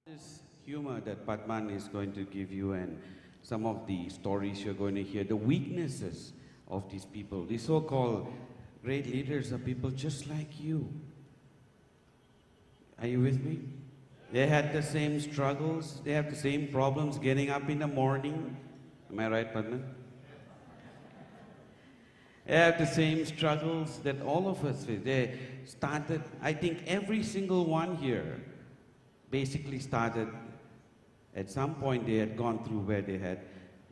This humor that Padman is going to give you and some of the stories you're going to hear, the weaknesses of these people, these so-called great leaders are people just like you. Are you with me? They had the same struggles, they have the same problems getting up in the morning. Am I right, Padman? They have the same struggles that all of us face. They started, I think every single one here basically started at some point they had gone through where they had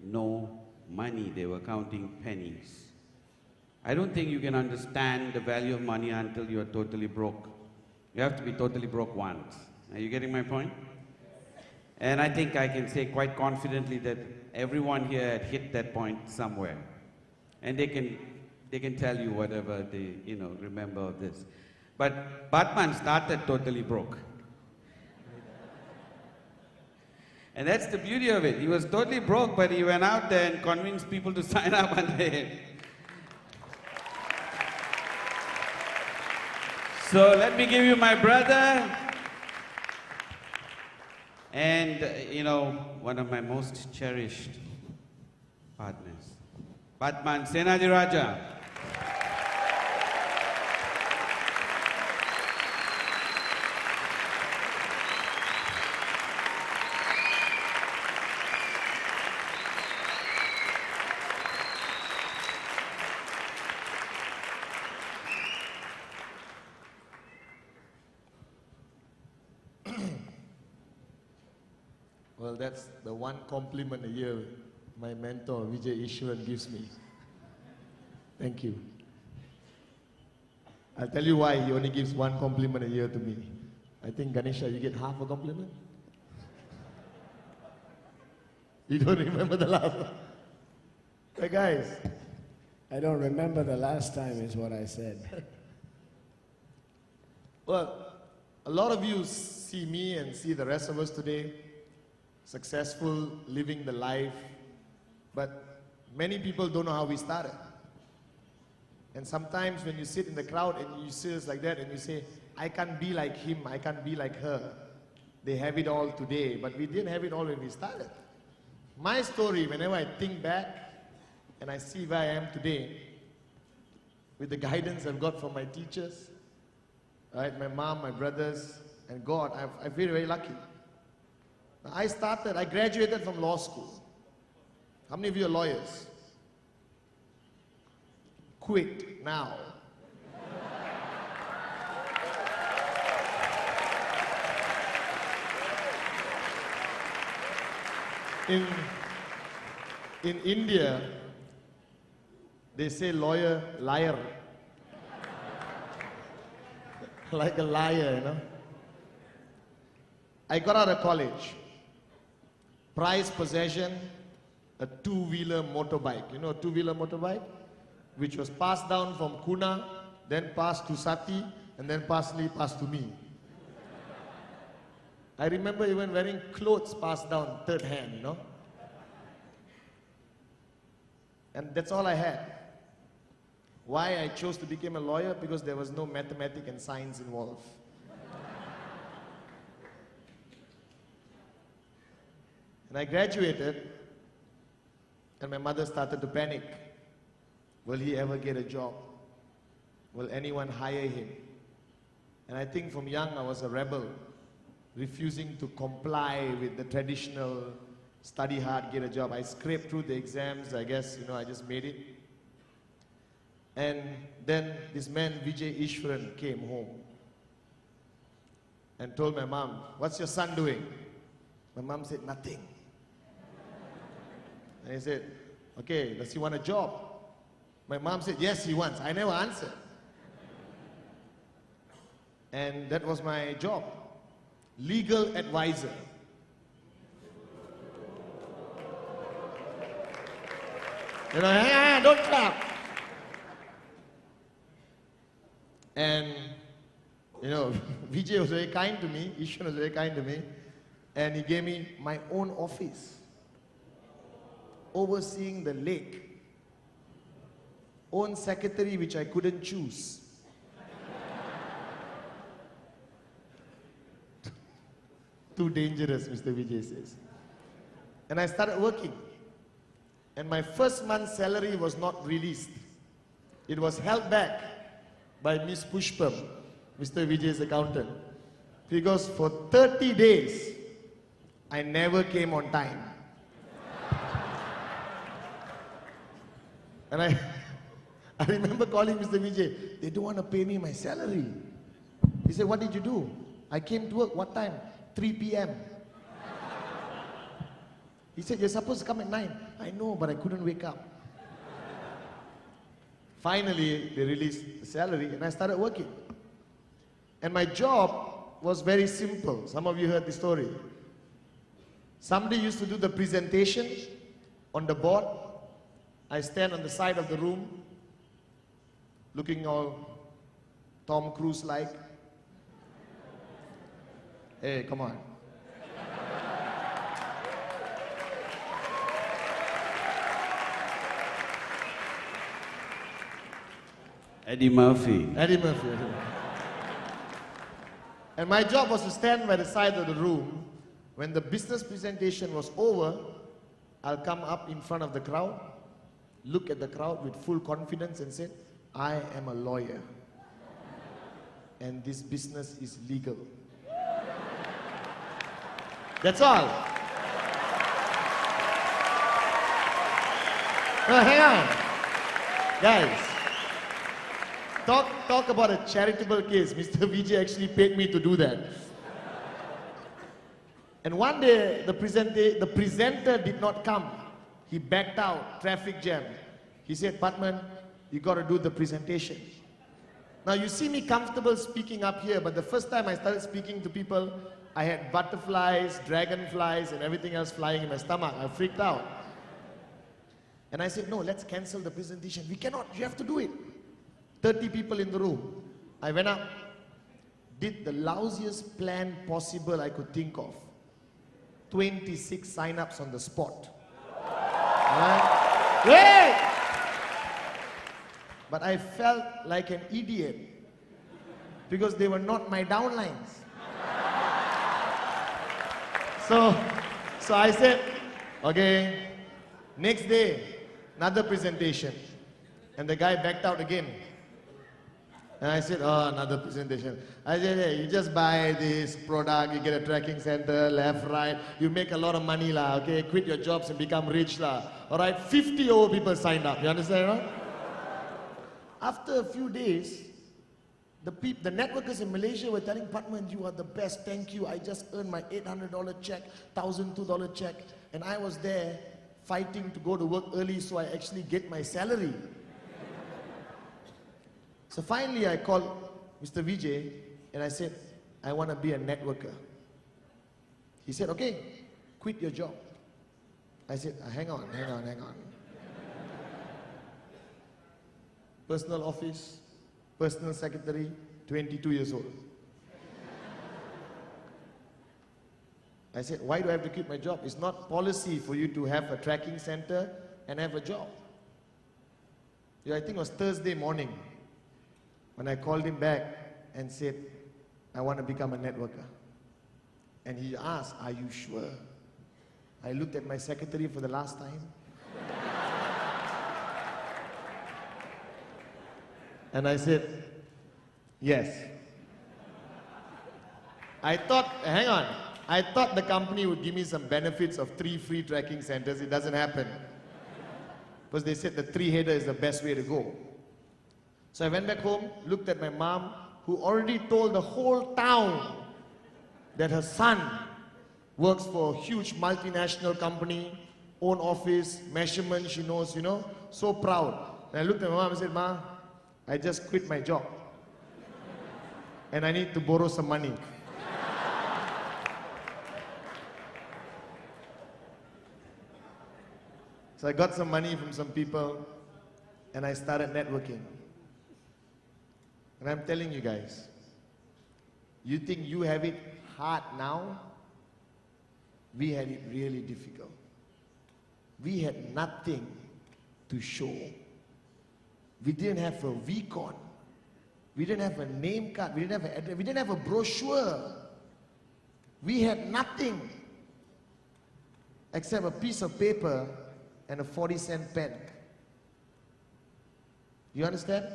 no money. They were counting pennies. I don't think you can understand the value of money until you are totally broke. You have to be totally broke once. Are you getting my point? And I think I can say quite confidently that everyone here had hit that point somewhere. And they can tell you whatever they, remember of this. But Batman started totally broke. And that's the beauty of it. He was totally broke, but he went out there and convinced people to sign up under him. So let me give you my brother and, one of my most cherished partners, Batman Senadiraja. Well, that's the one compliment a year my mentor Vijay Ishwaran gives me. Thank you. I'll tell you why he only gives one compliment a year to me. I think, Ganesha, you get half a compliment? You don't remember the last one? Hey guys. I don't remember the last time is what I said. Well, a lot of you see me and see the rest of us today successful, living the life, but many people don't know how we started. And sometimes when you sit in the crowd and you see us like that and you say, I can't be like him, I can't be like her. They have it all today, but we didn't have it all when we started. My story, whenever I think back and I see where I am today, with the guidance I've got from my teachers, right, my mom, my brothers, and God, I feel very lucky. I graduated from law school. How many of you are lawyers? Quit now. In India, they say lawyer, liar. Like a liar, I got out of college. Prized possession, a two-wheeler motorbike. You know a two-wheeler motorbike? Which was passed down from Kuna, then passed to Sati, and then partially passed to me. I remember even wearing clothes passed down third hand, And that's all I had. Why I chose to become a lawyer? Because there was no mathematics and science involved. And I graduated, and my mother started to panic. Will he ever get a job? Will anyone hire him? And I think from young I was a rebel, refusing to comply with the traditional study hard, get a job. I scraped through the exams, I guess, I just made it. And then this man, Vijay Ishwaran, came home and told my mom, what's your son doing? My mom said, nothing. And he said, okay, does he want a job? My mom said, yes, he wants. I never answered. And that was my job. Legal advisor. Don't clap. And, Vijay was very kind to me, Ishwan was very kind to me, and he gave me my own office, overseeing the lake, own secretary which I couldn't choose. Too dangerous, Mr. Vijay says. And I started working. And my first month's salary was not released. It was held back by Miss Pushpam, Mr. Vijay's accountant. Because for 30 days, I never came on time. And I remember calling Mr. Vijay, they don't want to pay me my salary. He said, what did you do? I came to work, what time? 3 p.m. He said, you're supposed to come at 9. I know, but I couldn't wake up. Finally, they released the salary and I started working. And my job was very simple. Some of you heard the story. Somebody used to do the presentation on the board. I stand on the side of the room, looking all Tom Cruise-like. Hey, come on. Eddie Murphy. Eddie Murphy. And my job was to stand by the side of the room. When the business presentation was over, I'll come up in front of the crowd, look at the crowd with full confidence and say, I am a lawyer. And this business is legal. That's all. No, hang on. Guys, talk about a charitable case. Mr. Vijay actually paid me to do that. And one day, the presenter did not come. He backed out, traffic jam. He said, Patman, you got to do the presentation. Now you see me comfortable speaking up here, but the first time I started speaking to people, I had butterflies, dragonflies, and everything else flying in my stomach. I freaked out. And I said, no, let's cancel the presentation. We cannot, you have to do it. 30 people in the room. I went up, did the lousiest plan possible I could think of. 26 sign-ups on the spot. Right? Hey! But I felt like an idiot because they were not my downlines. So I said, okay, next day, another presentation. And the guy backed out again. And I said, oh, another presentation. I said, hey, you just buy this product, you get a tracking center, left, right, you make a lot of money lah, okay? Quit your jobs and become rich lah. All right, 50 old people signed up, you understand, no? After a few days, the networkers in Malaysia were telling Patman, you are the best, thank you. I just earned my $800 check, $1,002 check, and I was there fighting to go to work early so I actually get my salary. So finally I called Mr. Vijay and I said, I want to be a networker. He said, okay, quit your job. I said, hang on. Personal office, personal secretary, 22 years old. I said, why do I have to quit my job? It's not policy for you to have a tracking center and have a job. Yeah, I think it was Thursday morning when I called him back and said, I want to become a networker. And he asked, are you sure? I looked at my secretary for the last time. And I said, yes. I thought the company would give me some benefits of 3 free tracking centers. It doesn't happen. Because they said the 3-header is the best way to go. So I went back home, looked at my mom, who already told the whole town that her son works for a huge multinational company, own office, measurement she knows, you know, so proud. And I looked at my mom and said, Ma, I just quit my job. And I need to borrow some money. So I got some money from some people and I started networking. And I'm telling you guys, you think you have it hard now? We had it really difficult. We had nothing to show. We didn't have a VCon. We didn't have a name card. We didn't have a brochure. We had nothing except a piece of paper and a 40-cent pen. You understand?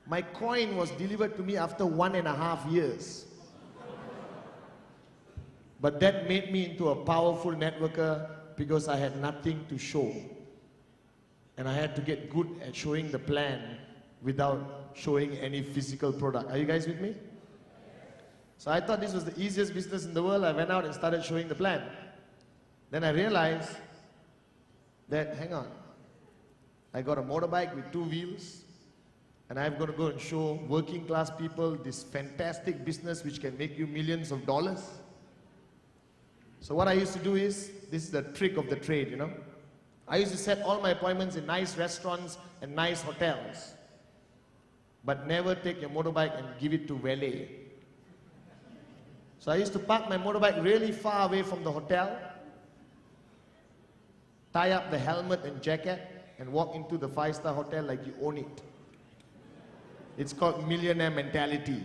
My coin was delivered to me after 1.5 years. But that made me into a powerful networker because I had nothing to show. And I had to get good at showing the plan without showing any physical product. Are you guys with me? So I thought this was the easiest business in the world. I went out and started showing the plan. Then I realized that, hang on, I got a motorbike with 2 wheels, and I'm going to go and show working class people this fantastic business which can make you millions of dollars. So what I used to do is, this is the trick of the trade, you know. I used to set all my appointments in nice restaurants and nice hotels, but never take your motorbike and give it to valet. So I used to park my motorbike really far away from the hotel, tie up the helmet and jacket, and walk into the 5-star hotel like you own it. It's called millionaire mentality.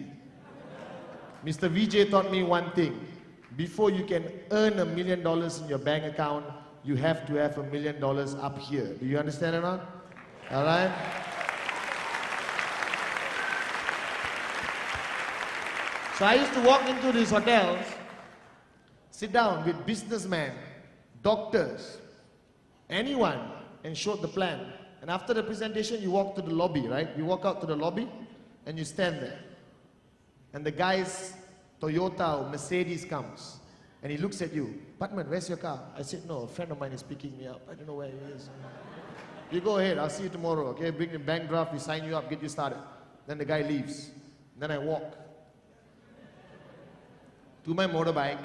Mr. Vijay taught me one thing. Before you can earn $1 million in your bank account, you have to have $1 million up here. Do you understand or not? All right? So I used to walk into these hotels, sit down with businessmen, doctors, anyone, and show the plan. And after the presentation, you walk to the lobby, right? You walk out to the lobby, and you stand there. And the guy's Toyota or Mercedes comes, and he looks at you. Patman, where's your car? I said, no, a friend of mine is picking me up. I don't know where he is. You go ahead, I'll see you tomorrow, okay? Bring the bank draft, we sign you up, get you started. Then the guy leaves. Then I walk to my motorbike,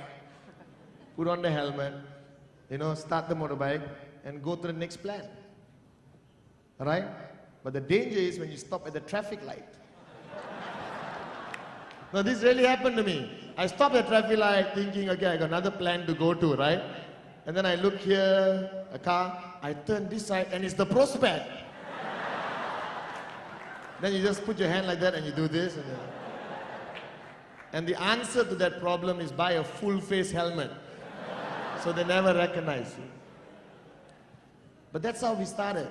put on the helmet, you know, start the motorbike, and go to the next plan. All right? But the danger is when you stop at the traffic light. Now this really happened to me. I stopped at the traffic light thinking, okay, I got another plan to go to, right? And then I look here, a car, I turn this side, and it's the prospect. Then you just put your hand like that and you do this. And the answer to that problem is buy a full face helmet. So they never recognize you. But that's how we started.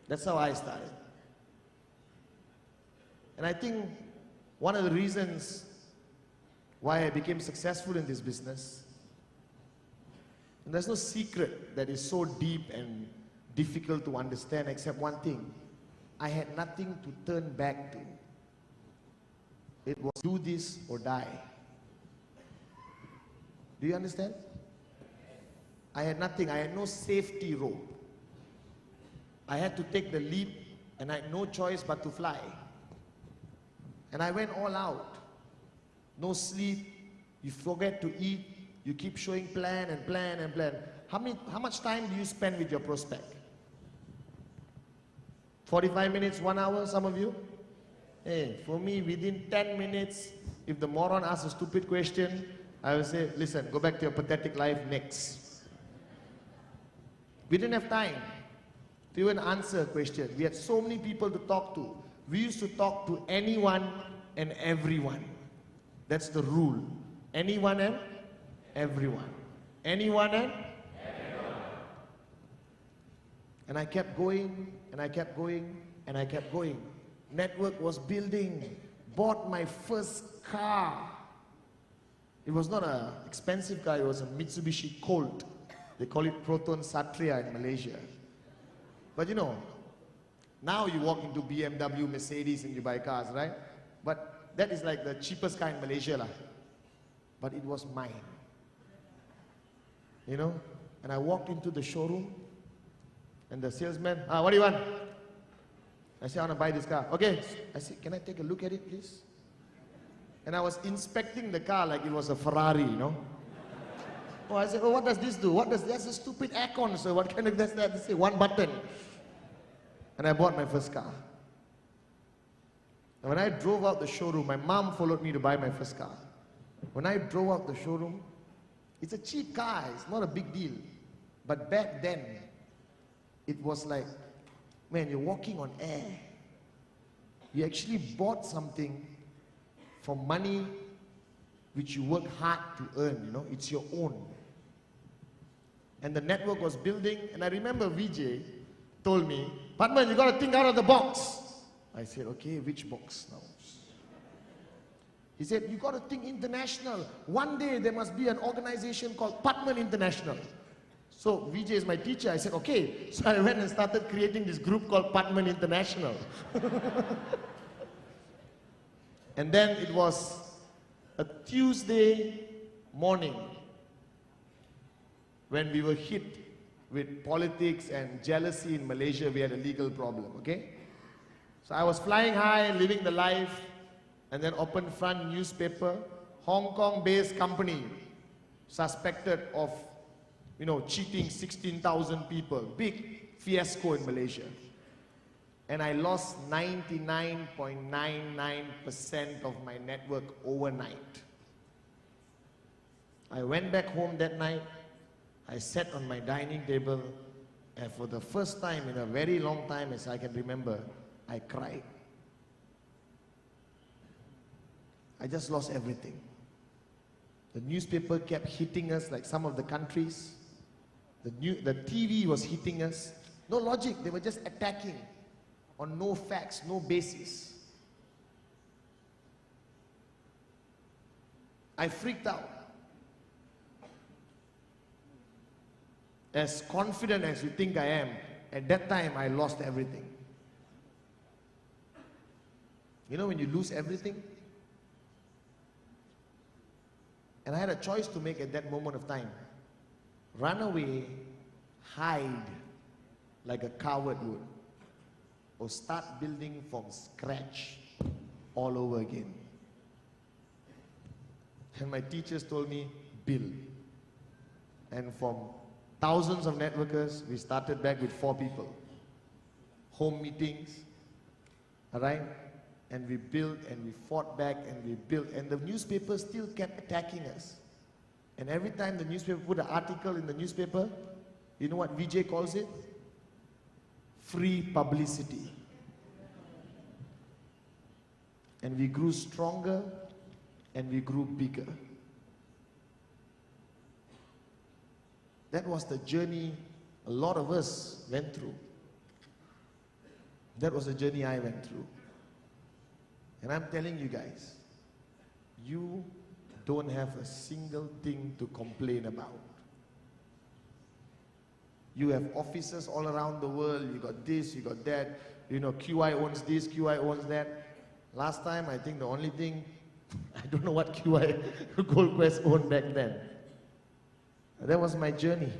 That's how I started. And I think one of the reasons why I became successful in this business, and there's no secret that is so deep and difficult to understand except one thing. I had nothing to turn back to. It was do this or die. Do you understand? I had nothing. I had no safety rope. I had to take the leap, and I had no choice but to fly. And I went all out. No sleep. You forget to eat. You keep showing plan and plan and plan. How much time do you spend with your prospect? 45 minutes, 1 hour, some of you? Hey, for me, within 10 minutes, if the moron asks a stupid question, I will say, listen, go back to your pathetic life, next. We didn't have time to even answer a question. We had so many people to talk to. We used to talk to anyone and everyone. That's the rule. Anyone and everyone. Anyone and everyone. And I kept going, and I kept going, and I kept going. Network was building. Bought my first car. It was not an expensive car, it was a Mitsubishi Colt. They call it Proton Satria in Malaysia. But you know, now you walk into BMW, Mercedes, and you buy cars, right? But that is like the cheapest car in Malaysia lah. But it was mine. You know? And I walked into the showroom, and the salesman, what do you want? I said, I want to buy this car. Okay. I said, can I take a look at it, please? And I was inspecting the car like it was a Ferrari, you know? Oh, I said, oh, what does this do? That's a stupid aircon, so what kind of does that? Say, one button. And I bought my first car. And when I drove out the showroom, my mom followed me to buy my first car. When I drove out the showroom, it's a cheap car, it's not a big deal. But back then, it was like, man, you're walking on air. You actually bought something for money which you work hard to earn, you know, it's your own. And the network was building, and I remember Vijay told me, Padman, you got to think out of the box. I said, okay, which box now? He said, you got to think international. One day there must be an organization called Padman International. So Vijay is my teacher. I said, okay. So I went and started creating this group called Padman International. And then it was a Tuesday morning when we were hit with politics and jealousy in Malaysia. We had a legal problem, okay? So I was flying high, living the life, and then Open Front newspaper, Hong Kong-based company, suspected of, you know, cheating 16,000 people. Big fiasco in Malaysia. And I lost 99.99% of my network overnight. I went back home that night. I sat on my dining table, and for the first time in a very long time, as I can remember, I cried. I just lost everything. The newspaper kept hitting us like some of the countries. The TV was hitting us. No logic, they were just attacking on no facts, no basis. I freaked out. As confident as you think I am, at that time I lost everything. You know when you lose everything? And I had a choice to make at that moment of time. Run away, hide like a coward would, or start building from scratch all over again. And my teachers told me, build. And from thousands of networkers, we started back with 4 people. Home meetings, all right? And we built and we fought back and we built. And the newspaper still kept attacking us. And every time the newspaper put an article in the newspaper, you know what Vijay calls it? Free publicity. And we grew stronger and we grew bigger. That was the journey a lot of us went through. That was the journey I went through. And I'm telling you guys, you don't have a single thing to complain about. You have offices all around the world, you got this, you got that, you know, QI owns this, QI owns that. Last time, I think the only thing, I don't know what QI Gold Quest owned back then. That was my journey.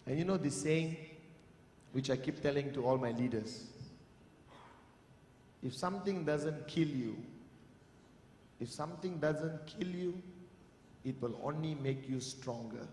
And you know this saying, which I keep telling to all my leaders, if something doesn't kill you, it will only make you stronger.